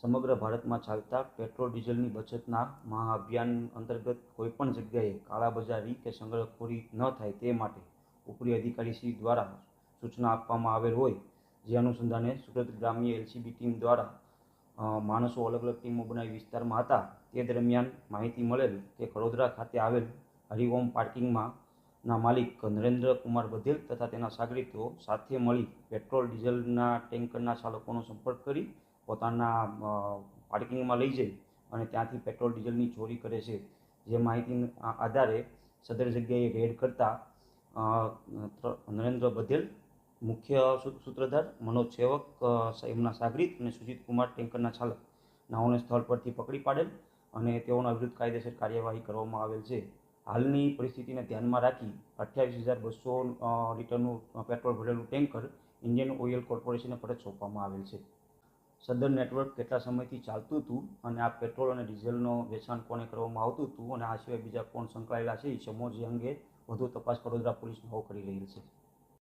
સમગ્ર ભારતમાં ચાલતા પેટ્રોલ ડીઝલની બચતના મહાઅભિયાન અંતર્ગત કોઈપણ જગ્યાએ કાળાબજારી કે સંગ્રહખોરી ન થાય તે માટે ઉપરી અધિકારીશ્રી દ્વારા સૂચના આપવામાં આવેલ હોય, જે અનુસંધાને સુરત ગ્રામ્ય એલસીબી ટીમ દ્વારા માણસો અલગ અલગ ટીમો બનાવી વિસ્તારમાં હતા. તે દરમિયાન માહિતી મળેલ કે કડોદરા ખાતે આવેલ હરિઓમ પાર્કિંગમાં ના માલિક નરેન્દ્ર કુમાર બધેલ તથા તેના સાગરીતો સાથે મળી પેટ્રોલ ડીઝલના ટેન્કરના ચાલકોનો સંપર્ક કરી પોતાના પાર્કિંગમાં લઈ જઈ અને ત્યાંથી પેટ્રોલ ડીઝલની ચોરી કરે છે. જે માહિતીના આધારે સદર જગ્યાએ રેડ કરતા નરેન્દ્ર બધેલ, મુખ્ય સૂત્રધાર મનોજ સેવક, એમના સાગરીત અને સુજીત કુમાર ટેન્કરના ચાલક નાઓને સ્થળ પરથી પકડી પાડેલ અને તેઓના વિરુદ્ધ કાયદેસર કાર્યવાહી કરવામાં આવેલ છે. હાલની પરિસ્થિતિને ધ્યાનમાં રાખી 28,200 લીટરનું પેટ્રોલ ભરેલું ટેન્કર ઇન્ડિયન ઓઇલ કોર્પોરેશનને પરત સોંપવામાં આવેલ છે. સદર નેટવર્ક કેટલા સમયથી ચાલતું હતું અને આ પેટ્રોલ અને ડીઝલનો વેચાણ કોને કરવામાં આવતું હતું અને આ સિવાય બીજા કોણ સંકળાયેલા છે, એ સમૂહ જે અંગે વધુ તપાસ કડોદરા પોલીસ નાઓ કરી રહેલ છે.